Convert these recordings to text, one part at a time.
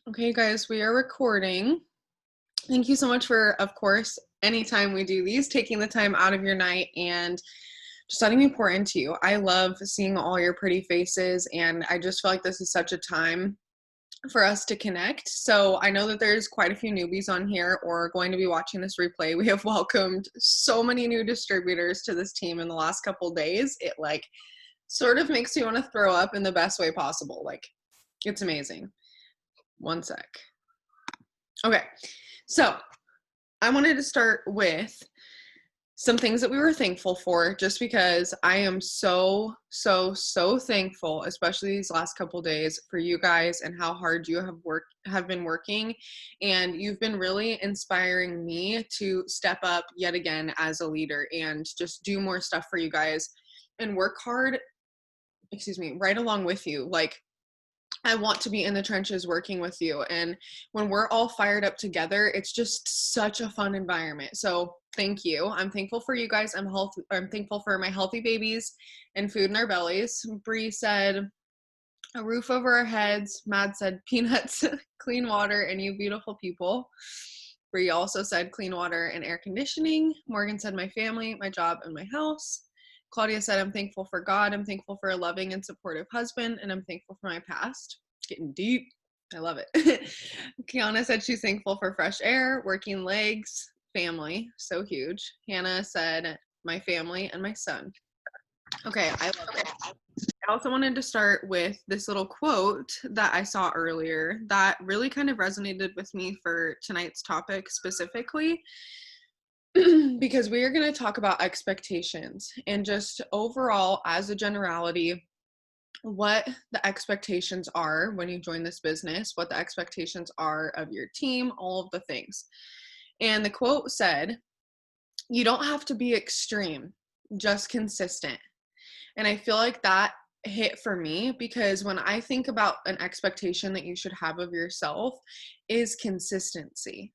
Okay, guys, we are recording. Thank you so much for, of course, anytime we do these, taking the time out of your night and just letting me pour into you. I love seeing all your pretty faces, and I just feel like this is such a time for us to connect. So I know that there's quite a few newbies on here or going to be watching this replay. We have welcomed so many new distributors to this team in the last couple days. It sort of makes you want to throw up in the best way possible. It's amazing. One sec. Okay, so I wanted to start with some things that we were thankful for, just because I am so thankful, especially these last couple days, for you guys and how hard you have been working, and you've been really inspiring me to step up yet again as a leader and just do more stuff for you guys and work hard, right along with you. I want to be in the trenches working with you. And when we're all fired up together, it's just such a fun environment. So thank you. I'm thankful for you guys. I'm thankful for my healthy babies and food in our bellies. Bree said a roof over our heads. Mad said peanuts, clean water, and you beautiful people. Bree also said clean water and air conditioning. Morgan said my family, my job, and my house. Claudia said, I'm thankful for God. I'm thankful for a loving and supportive husband, and I'm thankful for my past. Getting deep. I love it. Kiana said she's thankful for fresh air, working legs, family. So huge. Hannah said, my family and my son. Okay, I love it. I also wanted to start with this little quote that I saw earlier that really kind of resonated with me for tonight's topic specifically. Because we are going to talk about expectations and just overall, as a generality, what the expectations are when you join this business, what the expectations are of your team, all of the things. And the quote said, you don't have to be extreme, just consistent. And I feel like that hit for me, because when I think about an expectation that you should have of yourself is consistency.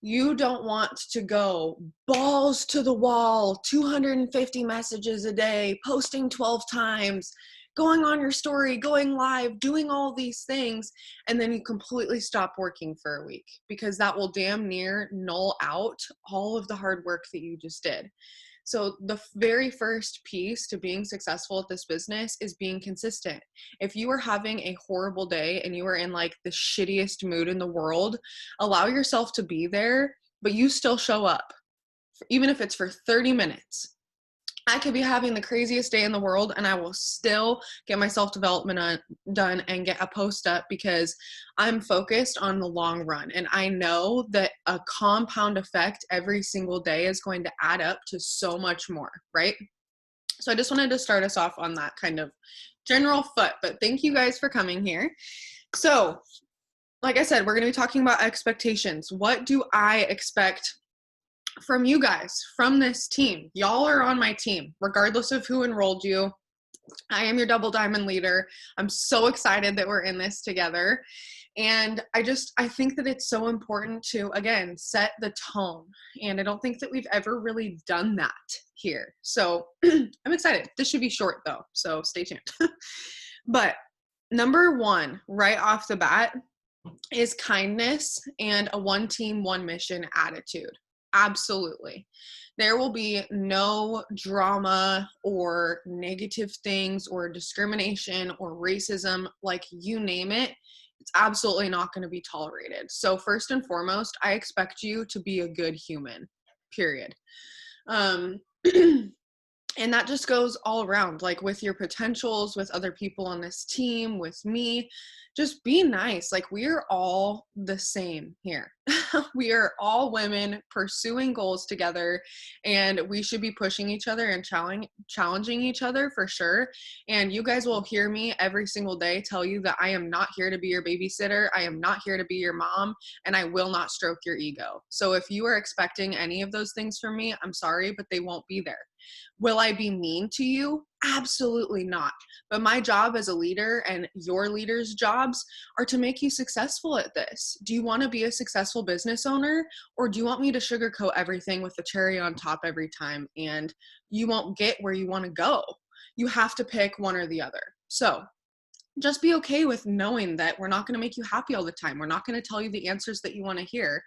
You don't want to go balls to the wall, 250 messages a day, posting 12 times, going on your story, going live, doing all these things, and then you completely stop working for a week, because that will damn near null out all of the hard work that you just did. So the very first piece to being successful at this business is being consistent. If you are having a horrible day and you are in the shittiest mood in the world, allow yourself to be there, but you still show up, even if it's for 30 minutes. I could be having the craziest day in the world and I will still get my self-development done and get a post up, because I'm focused on the long run. And I know that a compound effect every single day is going to add up to so much more, right? So I just wanted to start us off on that kind of general foot, but thank you guys for coming here. So, like I said, we're going to be talking about expectations. What do I expect from you guys, from this team? Y'all are on my team, regardless of who enrolled you. I am your double diamond leader. I'm so excited that we're in this together. And I think that it's so important to, again, set the tone. And I don't think that we've ever really done that here. So I'm excited. This should be short though, so stay tuned. But number one, right off the bat, is kindness and a one team, one mission attitude. Absolutely. There will be no drama or negative things or discrimination or racism, you name it. It's absolutely not going to be tolerated. So first and foremost, I expect you to be a good human, period. And that just goes all around, with your potentials, with other people on this team, with me. Just be nice. We're all the same here. We are all women pursuing goals together, and we should be pushing each other and challenging each other for sure. And you guys will hear me every single day tell you that I am not here to be your babysitter. I am not here to be your mom, and I will not stroke your ego. So if you are expecting any of those things from me, I'm sorry, but they won't be there. Will I be mean to you? Absolutely not. But my job as a leader, and your leaders' jobs, are to make you successful at this. Do you want to be a successful business owner, or do you want me to sugarcoat everything with the cherry on top every time and you won't get where you want to go? You have to pick one or the other. So just be okay with knowing that we're not going to make you happy all the time. We're not going to tell you the answers that you want to hear.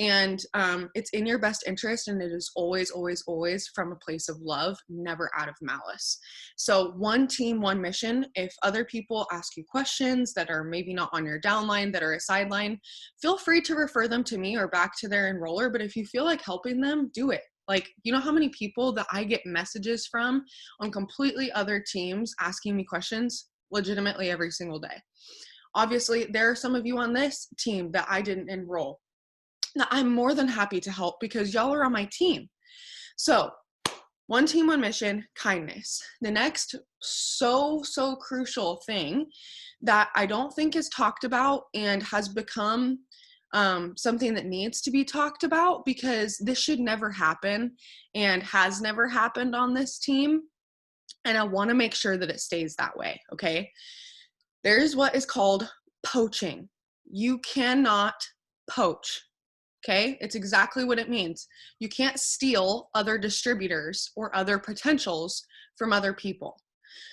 And it's in your best interest, and it is always, always, always from a place of love, never out of malice. So one team, one mission. If other people ask you questions that are maybe not on your downline, that are a sideline, feel free to refer them to me or back to their enroller. But if you feel like helping them, do it. Like, you know how many people that I get messages from on completely other teams asking me questions legitimately every single day. Obviously, there are some of you on this team that I didn't enroll. Now, I'm more than happy to help because y'all are on my team. So, one team, one mission, kindness. The next so crucial thing that I don't think is talked about and has become something that needs to be talked about, because this should never happen and has never happened on this team. And I want to make sure that it stays that way, okay? There's what is called poaching. You cannot poach, okay? It's exactly what it means. You can't steal other distributors or other potentials from other people.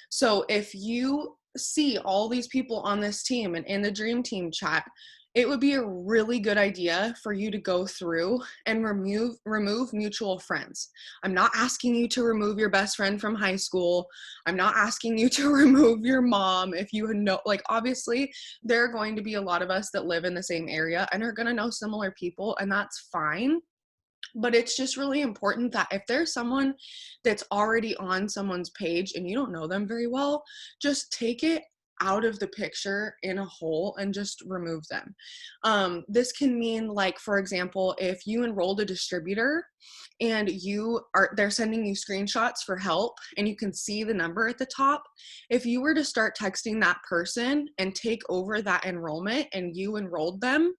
So if you see all these people on this team and in the dream team chat, it would be a really good idea for you to go through and remove mutual friends. I'm not asking you to remove your best friend from high school. I'm not asking you to remove your mom. If you know, like, obviously there are going to be a lot of us that live in the same area and are going to know similar people, and that's fine. But it's just really important that if there's someone that's already on someone's page and you don't know them very well, just take it out of the picture in a whole and just remove them. This can mean, like, for example, if you enrolled a distributor and they're sending you screenshots for help and you can see the number at the top, if you were to start texting that person and take over that enrollment and you enrolled them,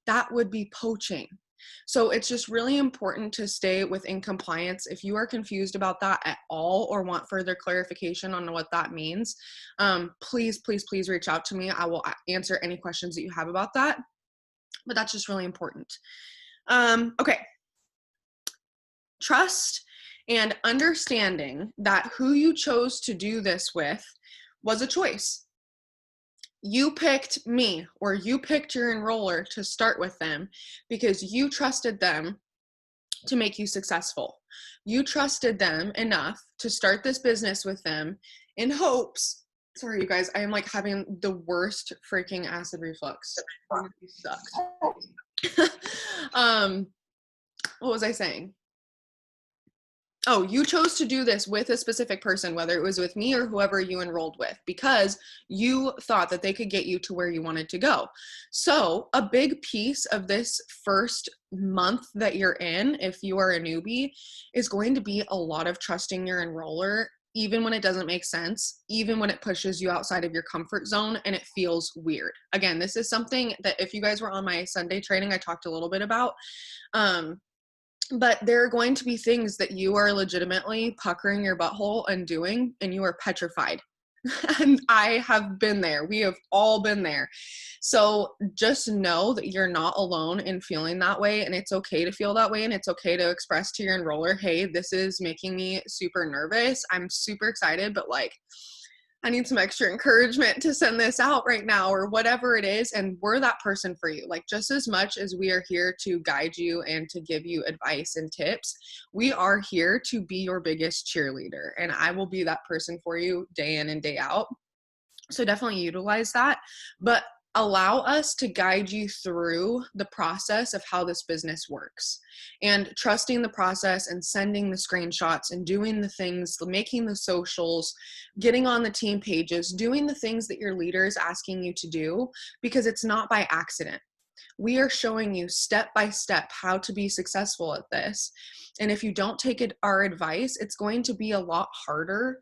that would be poaching. So it's just really important to stay within compliance. If you are confused about that at all or want further clarification on what that means, please, please, please reach out to me. I will answer any questions that you have about that. But that's just really important. Okay. Trust and understanding that who you chose to do this with was a choice. You picked me, or you picked your enroller to start with them because you trusted them to make you successful. You trusted them enough to start this business with them in hopes. Sorry, you guys, I am like having the worst freaking acid reflux. It sucks. What was I saying? Oh, you chose to do this with a specific person, whether it was with me or whoever you enrolled with, because you thought that they could get you to where you wanted to go. So a big piece of this first month that you're in, if you are a newbie, is going to be a lot of trusting your enroller, even when it doesn't make sense, even when it pushes you outside of your comfort zone and it feels weird. Again, this is something that if you guys were on my Sunday training, I talked a little bit about. But there are going to be things that you are legitimately puckering your butthole and doing, and you are petrified. And I have been there. We have all been there. So just know that you're not alone in feeling that way, and it's okay to feel that way, and it's okay to express to your enroller, hey, this is making me super nervous. I'm super excited, but like, I need some extra encouragement to send this out right now, or whatever it is. And we're that person for you. Like, just as much as we are here to guide you and to give you advice and tips, we are here to be your biggest cheerleader. And I will be that person for you day in and day out. So definitely utilize that. But allow us to guide you through the process of how this business works, and trusting the process and sending the screenshots and doing the things, making the socials, getting on the team pages, doing the things that your leader is asking you to do, because it's not by accident. We are showing you step by step how to be successful at this. And if you don't take our advice, it's going to be a lot harder,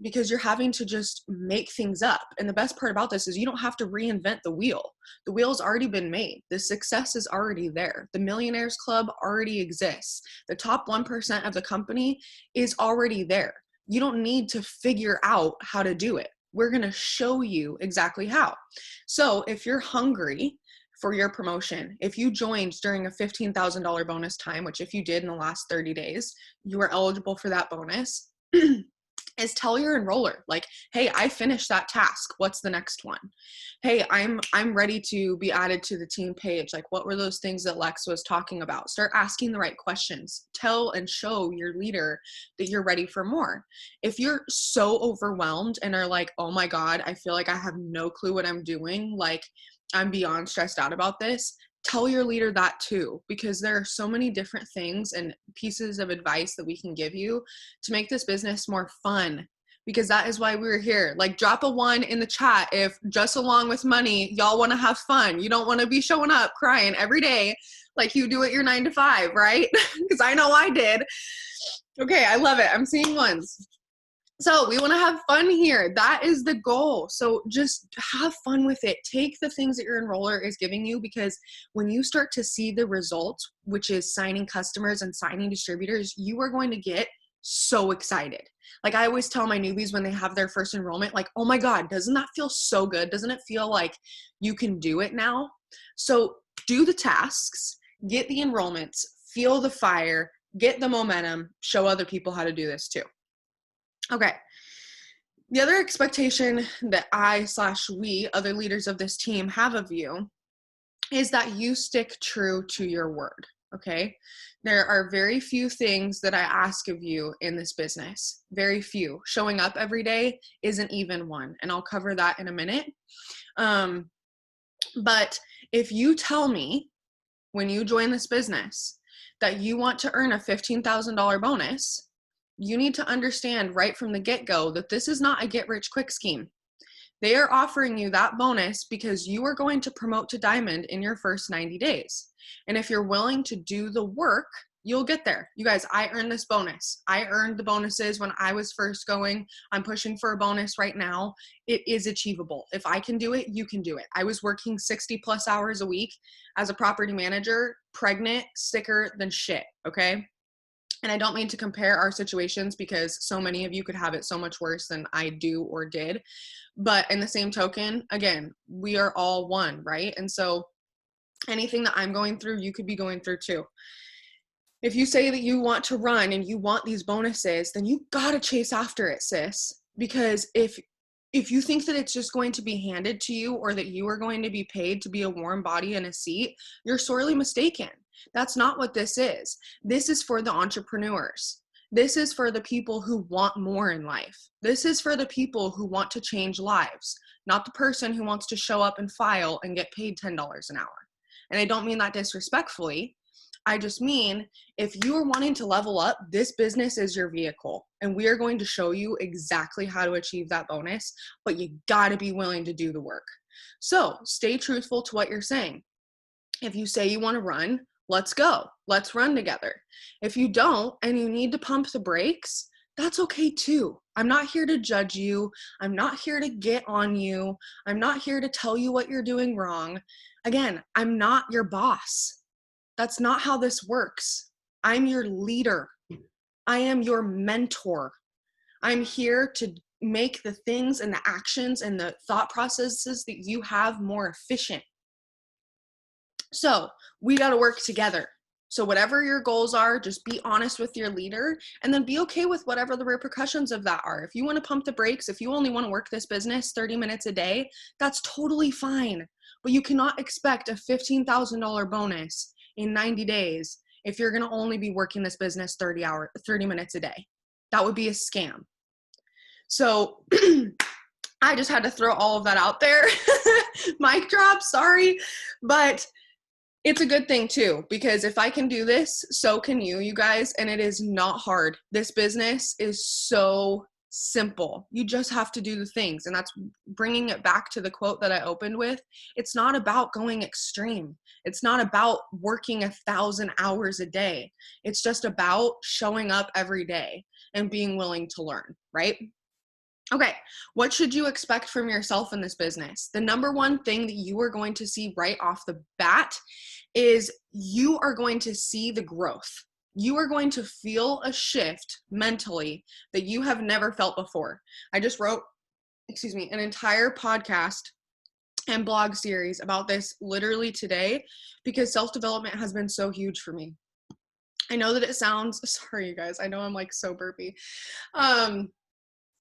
because you're having to just make things up. And the best part about this is you don't have to reinvent the wheel. The wheel's already been made. The success is already there. The Millionaires Club already exists. The top 1% of the company is already there. You don't need to figure out how to do it. We're going to show you exactly how. So if you're hungry for your promotion, if you joined during a $15,000 bonus time, which if you did in the last 30 days, you are eligible for that bonus. is tell your enroller, like, hey, I finished that task. What's the next one? Hey, I'm ready to be added to the team page. Like, what were those things that Lex was talking about? Start asking the right questions. Tell and show your leader that you're ready for more. If you're so overwhelmed and are like, oh my God, I feel like I have no clue what I'm doing, like I'm beyond stressed out about this, tell your leader that too, because there are so many different things and pieces of advice that we can give you to make this business more fun, because that is why we're here. Like, drop a 1 in the chat if just along with money, y'all want to have fun. You don't want to be showing up crying every day like you do at your 9 to 5, right? Because I know I did. Okay, I love it. I'm seeing ones. So we want to have fun here. That is the goal. So just have fun with it. Take the things that your enroller is giving you, because when you start to see the results, which is signing customers and signing distributors, you are going to get so excited. Like, I always tell my newbies when they have their first enrollment, like, oh my God, doesn't that feel so good? Doesn't it feel like you can do it now? So do the tasks, get the enrollments, feel the fire, get the momentum, show other people how to do this too. Okay. The other expectation that we, other leaders of this team, have of you is that you stick true to your word. Okay. There are very few things that I ask of you in this business. Very few. Showing up every day isn't even one. And I'll cover that in a minute. But if you tell me when you join this business that you want to earn a $15,000 bonus, you need to understand right from the get-go that this is not a get-rich-quick scheme. They are offering you that bonus because you are going to promote to Diamond in your first 90 days. And if you're willing to do the work, you'll get there. You guys, I earned this bonus. I earned the bonuses when I was first going. I'm pushing for a bonus right now. It is achievable. If I can do it, you can do it. I was working 60 plus hours a week as a property manager, pregnant, sicker than shit, okay? And I don't mean to compare our situations, because so many of you could have it so much worse than I do or did. But in the same token, again, we are all one, right? And so anything that I'm going through, you could be going through too. If you say that you want to run and you want these bonuses, then you gotta chase after it, sis. Because if you think that it's just going to be handed to you, or that you are going to be paid to be a warm body in a seat, you're sorely mistaken. That's not what this is. This is for the entrepreneurs. This is for the people who want more in life. This is for the people who want to change lives, not the person who wants to show up and file and get paid $10 an hour. And I don't mean that disrespectfully. I just mean, if you are wanting to level up, this business is your vehicle, and we are going to show you exactly how to achieve that bonus, but you gotta be willing to do the work. So stay truthful to what you're saying. If you say you want to run, let's go. Let's run together. If you don't and you need to pump the brakes, that's okay too. I'm not here to judge you. I'm not here to get on you. I'm not here to tell you what you're doing wrong. Again, I'm not your boss. That's not how this works. I'm your leader. I am your mentor. I'm here to make the things and the actions and the thought processes that you have more efficient. So we got to work together. So whatever your goals are, just be honest with your leader, and then be okay with whatever the repercussions of that are. If you want to pump the brakes, if you only want to work this business 30 minutes a day, that's totally fine. But you cannot expect a $15,000 bonus in 90 days if you're going to only be working this business 30 minutes a day. That would be a scam. So I just had to throw all of that out there. Mic drop, sorry. But it's a good thing too, because if I can do this, so can you guys, and it is not hard. This business is so simple. You just have to do the things, and that's bringing it back to the quote that I opened with. It's not about going extreme. It's not about working 1,000 hours a day. It's just about showing up every day and being willing to learn, right? Okay, what should you expect from yourself in this business? The number one thing that you are going to see right off the bat is you are going to see the growth. You are going to feel a shift mentally that you have never felt before. I just wrote, an entire podcast and blog series about this literally today, because self-development has been so huge for me. I know that it sounds, sorry you guys, I know I'm like so burpy.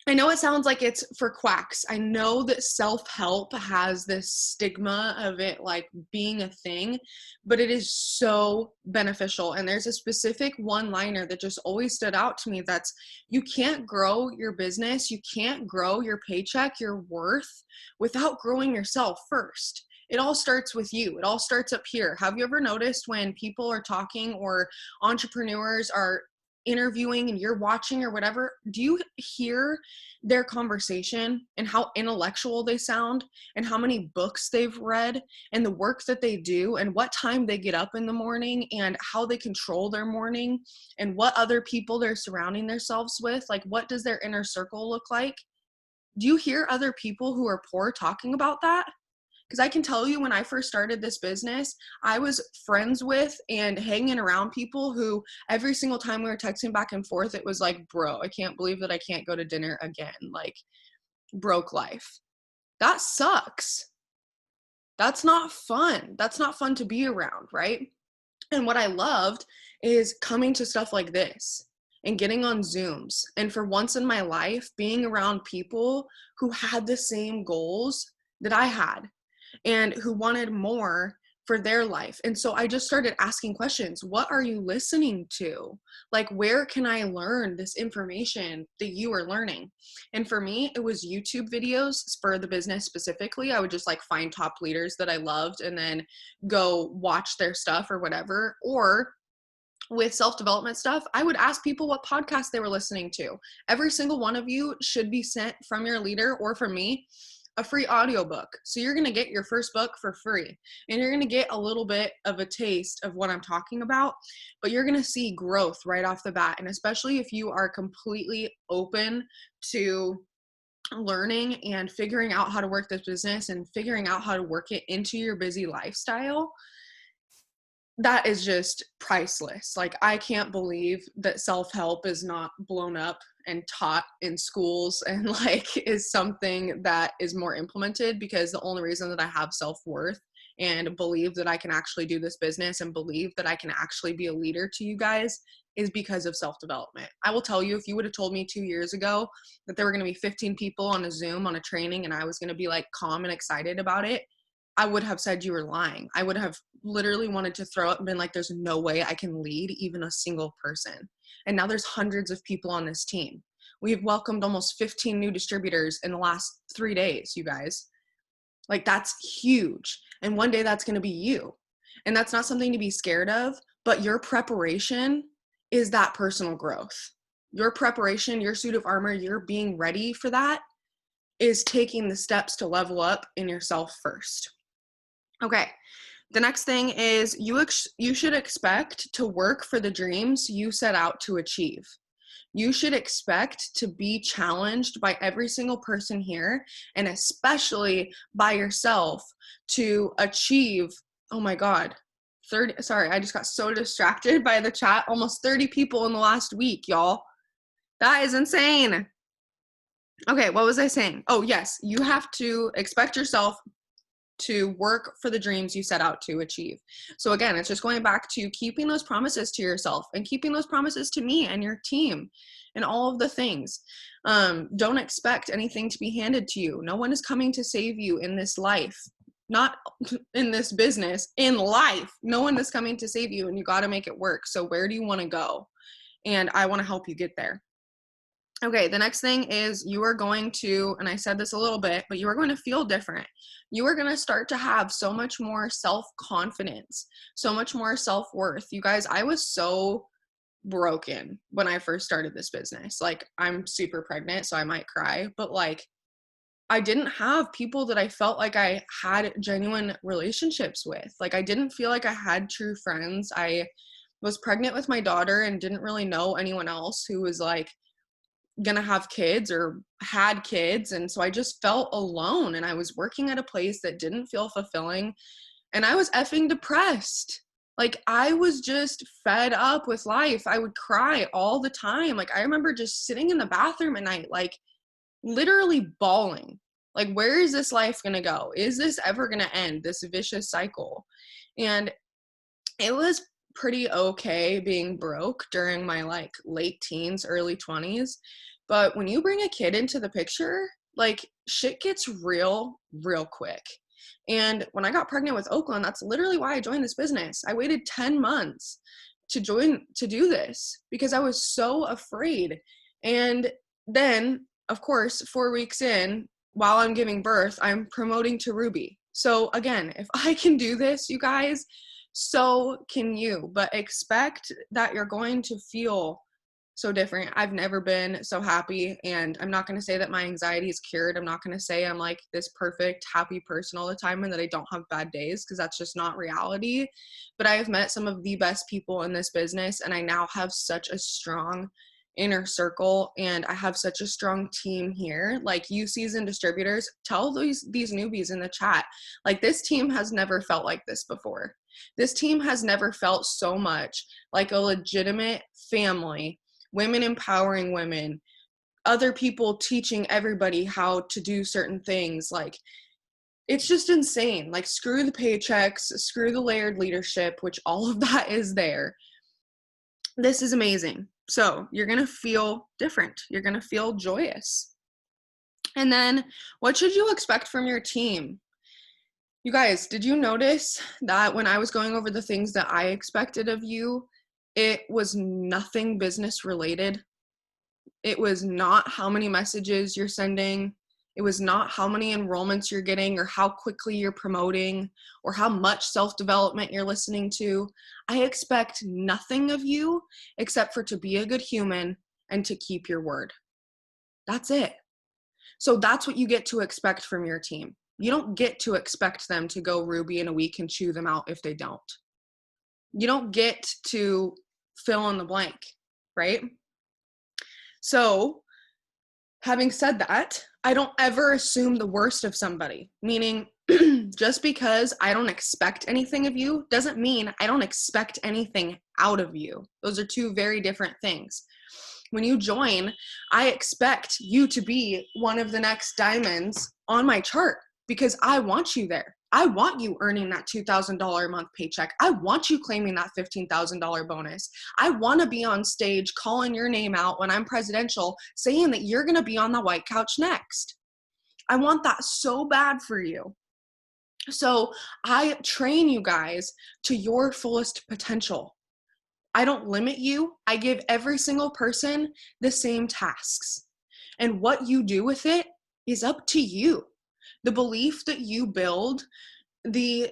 I know it sounds like it's for quacks. I know that self-help has this stigma of it like being a thing, but it is so beneficial. And there's a specific one-liner that just always stood out to me. That's, you can't grow your business, you can't grow your paycheck, your worth, without growing yourself first. It all starts with you. It all starts up here. Have you ever noticed when people are talking or entrepreneurs are interviewing and you're watching or whatever, do you hear their conversation and how intellectual they sound and how many books they've read and the work that they do and what time they get up in the morning and how they control their morning and what other people they're surrounding themselves with? Like, what does their inner circle look like? Do you hear other people who are poor talking about that? Because I can tell you, when I first started this business, I was friends with and hanging around people who every single time we were texting back and forth, it was like, bro, I can't believe that I can't go to dinner again. Like, broke life. That sucks. That's not fun. That's not fun to be around, right? And what I loved is coming to stuff like this and getting on Zooms. And for once in my life, being around people who had the same goals that I had and who wanted more for their life. And so I just started asking questions. What are you listening to? Like, where can I learn this information that you are learning? And for me, it was YouTube videos for the business specifically. I would just like find top leaders that I loved and then go watch their stuff or whatever. Or with self-development stuff, I would ask people what podcasts they were listening to. Every single one of you should be sent from your leader or from me a free audiobook. So you're going to get your first book for free, and you're going to get a little bit of a taste of what I'm talking about, but you're going to see growth right off the bat. And especially if you are completely open to learning and figuring out how to work this business and figuring out how to work it into your busy lifestyle, that is just priceless. Like, I can't believe that self-help is not blown up and taught in schools and like is something that is more implemented, because the only reason that I have self-worth and believe that I can actually do this business and believe that I can actually be a leader to you guys is because of self-development. I will tell you, if you would have told me 2 years ago that there were going to be 15 people on a Zoom on a training and I was going to be like calm and excited about it, I would have said you were lying. I would have literally wanted to throw up and been like, there's no way I can lead even a single person. And now there's hundreds of people on this team. We've welcomed almost 15 new distributors in the last 3 days, you guys. Like, that's huge. And one day that's going to be you. And that's not something to be scared of, but your preparation is that personal growth. Your preparation, your suit of armor, your being ready for that is taking the steps to level up in yourself first. Okay, the next thing is you should expect to work for the dreams you set out to achieve. You should expect to be challenged by every single person here, and especially by yourself, to achieve, oh my God, 30, sorry, I just got so distracted by the chat. Almost 30 people in the last week, y'all. That is insane. Okay, what was I saying? Oh, yes, you have to expect yourself to work for the dreams you set out to achieve. So again, it's just going back to keeping those promises to yourself and keeping those promises to me and your team and all of the things. Don't expect anything to be handed to you. No one is coming to save you in this life, not in this business, in life. No one is coming to save you, and you got to make it work. So where do you want to go? And I want to help you get there. Okay, the next thing is you are going to, and I said this a little bit, but you are going to feel different. You are going to start to have so much more self-confidence, so much more self-worth. You guys, I was so broken when I first started this business. Like, I'm super pregnant, so I might cry, but like, I didn't have people that I felt like I had genuine relationships with. Like, I didn't feel like I had true friends. I was pregnant with my daughter and didn't really know anyone else who was like gonna have kids or had kids. And so I just felt alone, and I was working at a place that didn't feel fulfilling, and I was effing depressed. Like, I was just fed up with life. I would cry all the time. Like, I remember just sitting in the bathroom at night, like literally bawling. Like, where is this life gonna go? Is this ever gonna end, this vicious cycle? And it was pretty okay being broke during my like late teens, early 20s, But when you bring a kid into the picture, like shit gets real quick. And when I got pregnant with Oakland, that's literally why I joined this business. I waited 10 months to do this because I was so afraid. And then, of course, 4 weeks in, while I'm giving birth, I'm promoting to Ruby. So again, if I can do this, you guys, so can you. But expect that you're going to feel so different. I've never been so happy, and I'm not going to say that my anxiety is cured. I'm not going to say I'm like this perfect, happy person all the time and that I don't have bad days, because that's just not reality. But I have met some of the best people in this business, and I now have such a strong inner circle, and I have such a strong team here. Like, you seasoned distributors, tell these newbies in the chat, like, this team has never felt like this before. This team has never felt so much like a legitimate family, women empowering women, other people teaching everybody how to do certain things. Like, it's just insane. Like, screw the paychecks, screw the layered leadership, which all of that is there. This is amazing. So you're going to feel different. You're going to feel joyous. And then what should you expect from your team? You guys, did you notice that when I was going over the things that I expected of you, it was nothing business related? It was not how many messages you're sending. It was not how many enrollments you're getting or how quickly you're promoting or how much self-development you're listening to. I expect nothing of you except for to be a good human and to keep your word. That's it. So that's what you get to expect from your team. You don't get to expect them to go Ruby in a week and chew them out if they don't. You don't get to fill in the blank, right? So having said that, I don't ever assume the worst of somebody, meaning just because I don't expect anything of you doesn't mean I don't expect anything out of you. Those are two very different things. When you join, I expect you to be one of the next diamonds on my chart because I want you there. I want you earning that $2,000 a month paycheck. I want you claiming that $15,000 bonus. I want to be on stage calling your name out when I'm presidential, saying that you're going to be on the White Couch next. I want that so bad for you. So I train you guys to your fullest potential. I don't limit you. I give every single person the same tasks. And what you do with it is up to you. The belief that you build, the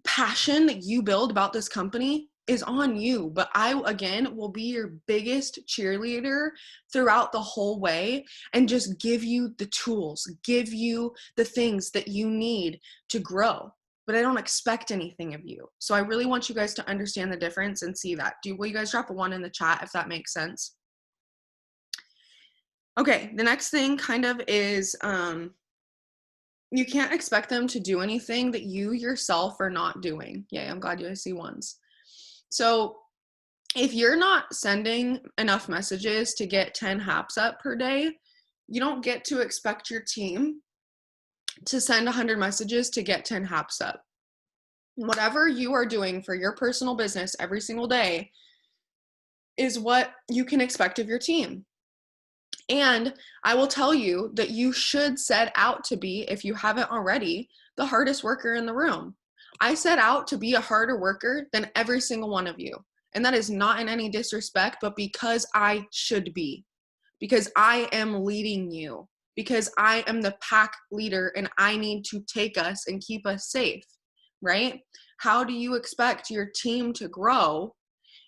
passion that you build about this company is on you. But I, again, will be your biggest cheerleader throughout the whole way and just give you the tools, give you the things that you need to grow. But I don't expect anything of you. So I really want you guys to understand the difference and see that. Will you guys drop a 1 in the chat if that makes sense? Okay, the next thing kind of is you can't expect them to do anything that you yourself are not doing. Yay, I'm glad you guys see ones. So if you're not sending enough messages to get 10 haps up per day, you don't get to expect your team to send 100 messages to get 10 haps up. Whatever you are doing for your personal business every single day is what you can expect of your team. And I will tell you that you should set out to be, if you haven't already, the hardest worker in the room. I set out to be a harder worker than every single one of you. And that is not in any disrespect, but because I should be. Because I am leading you. Because I am the pack leader and I need to take us and keep us safe, right? How do you expect your team to grow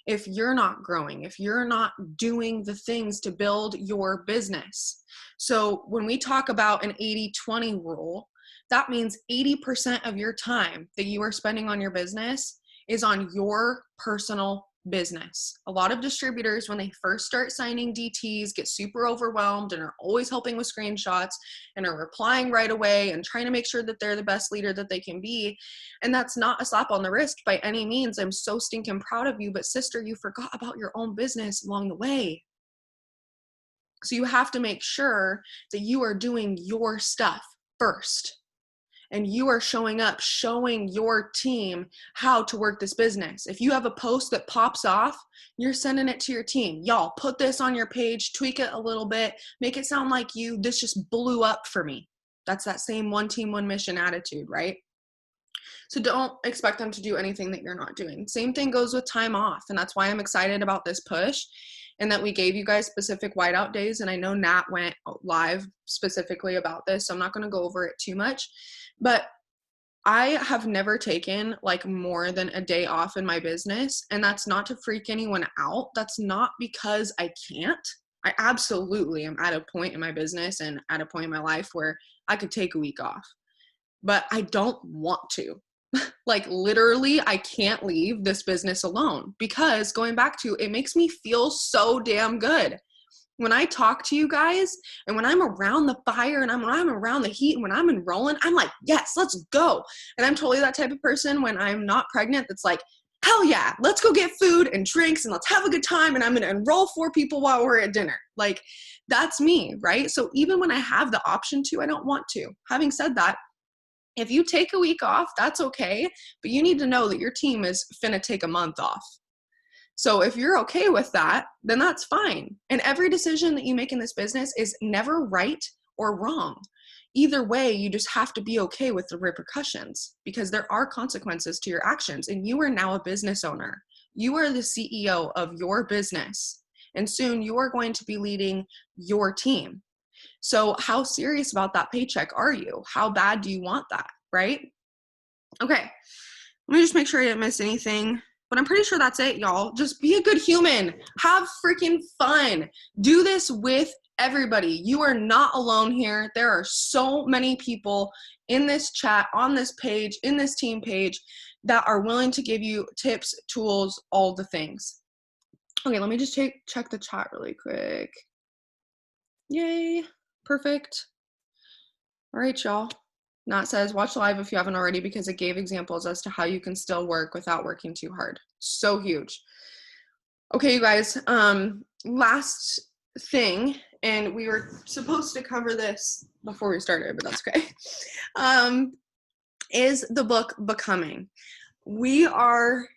if you're not growing, if you're not doing the things to build your business? So when we talk about an 80-20 rule, that means 80% of your time that you are spending on your business is on your personal business. A lot of distributors, when they first start signing DTs, get super overwhelmed and are always helping with screenshots and are replying right away and trying to make sure that they're the best leader that they can be. And that's not a slap on the wrist by any means. I'm so stinking proud of you, but sister, you forgot about your own business along the way. So you have to make sure that you are doing your stuff first. and you are showing up, showing your team how to work this business. If you have a post that pops off, you're sending it to your team. Y'all, put this on your page, tweak it a little bit, make it sound like this just blew up for me. That's that same one team, one mission attitude, right? So don't expect them to do anything that you're not doing. Same thing goes with time off. And that's why I'm excited about this push and that we gave you guys specific whiteout days. And I know Nat went live specifically about this, so I'm not going to go over it too much. But I have never taken like more than a day off in my business. And that's not to freak anyone out. That's not because I can't. I absolutely am at a point in my business and at a point in my life where I could take a week off. But I don't want to. Like literally, I can't leave this business alone because going back to it makes me feel so damn good. When I talk to you guys and when I'm around the fire and when I'm around the heat and when I'm enrolling, I'm like, yes, let's go. And I'm totally that type of person when I'm not pregnant that's like, hell yeah, let's go get food and drinks and let's have a good time and I'm going to enroll 4 people while we're at dinner. Like that's me, right? So even when I have the option to, I don't want to. Having said that, if you take a week off, that's okay, but you need to know that your team is finna take a month off. So if you're okay with that, then that's fine. And every decision that you make in this business is never right or wrong. Either way, you just have to be okay with the repercussions because there are consequences to your actions. And you are now a business owner. You are the CEO of your business. And soon you are going to be leading your team. So how serious about that paycheck are you? How bad do you want that, right? Okay, let me just make sure I didn't miss anything, but I'm pretty sure that's it, y'all. Just be a good human. Have freaking fun. Do this with everybody. You are not alone here. There are so many people in this chat, on this page, in this team page that are willing to give you tips, tools, all the things. Okay, let me just check the chat really quick. Yay. Perfect. All right, y'all. Nat says, watch live if you haven't already because it gave examples as to how you can still work without working too hard. So huge. Okay, you guys, last thing, and we were supposed to cover this before we started, but that's okay, is the book Becoming. The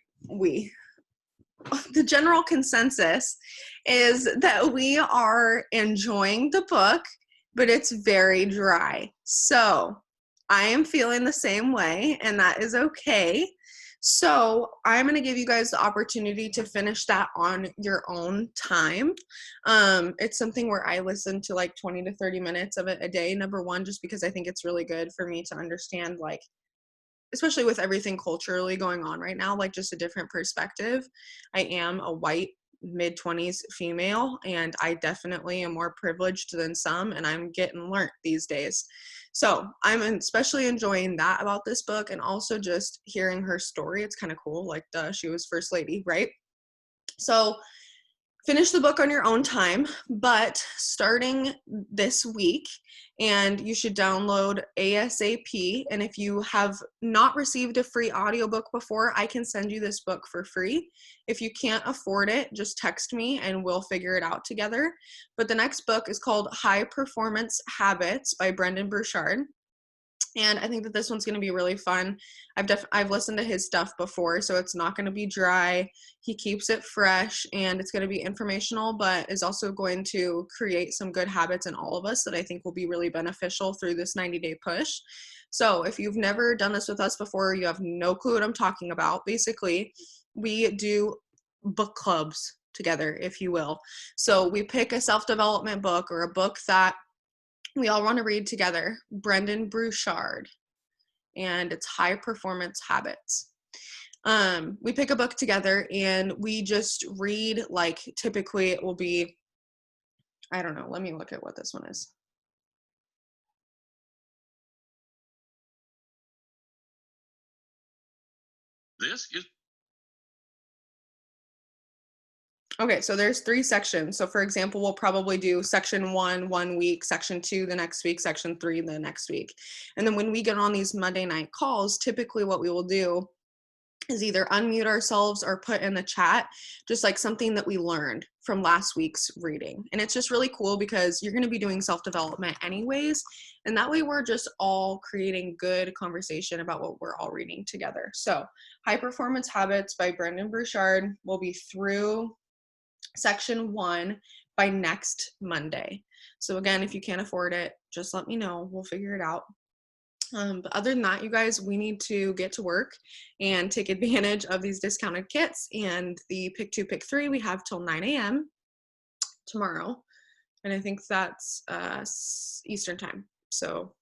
general consensus is that we are enjoying the book, but it's very dry. So I am feeling the same way, and that is okay. So I'm going to give you guys the opportunity to finish that on your own time. It's something where I listen to like 20 to 30 minutes of it a day, number one, just because I think it's really good for me to understand, like, especially with everything culturally going on right now, like just a different perspective. I am a white mid-20s female, and I definitely am more privileged than some, and I'm getting learnt these days. So I'm especially enjoying that about this book, and also just hearing her story. It's kind of cool, like she was first lady, right? So finish the book on your own time, but starting this week, and you should download ASAP. And if you have not received a free audiobook before, I can send you this book for free. If you can't afford it, just text me and we'll figure it out together. But the next book is called High Performance Habits by Brendon Burchard. And I think that this one's going to be really fun. I've listened to his stuff before, so it's not going to be dry. He keeps it fresh, and it's going to be informational, but is also going to create some good habits in all of us that I think will be really beneficial through this 90-day push. So if you've never done this with us before, you have no clue what I'm talking about. Basically, we do book clubs together, if you will. So we pick a self-development book or a book that we all want to read together, Brendon Burchard, and it's High Performance Habits. We pick a book together and we just read, like, typically it will be, I don't know, let me look at what this one is. Okay, so there's 3 sections. So for example, we'll probably do section 1 week, section 2 the next week, section 3 the next week. And then when we get on these Monday night calls, typically what we will do is either unmute ourselves or put in the chat just like something that we learned from last week's reading. And it's just really cool because you're going to be doing self-development anyways. And that way we're just all creating good conversation about what we're all reading together. So High Performance Habits by Brendon Burchard will be through section 1 by next Monday. So again, if you can't afford it, just let me know. We'll figure it out. But other than that, you guys, we need to get to work and take advantage of these discounted kits. And the pick 2, pick 3, we have till 9 a.m. tomorrow. And I think that's Eastern time. So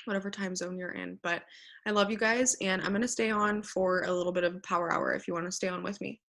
whatever time zone you're in. But I love you guys, and I'm going to stay on for a little bit of a power hour if you want to stay on with me.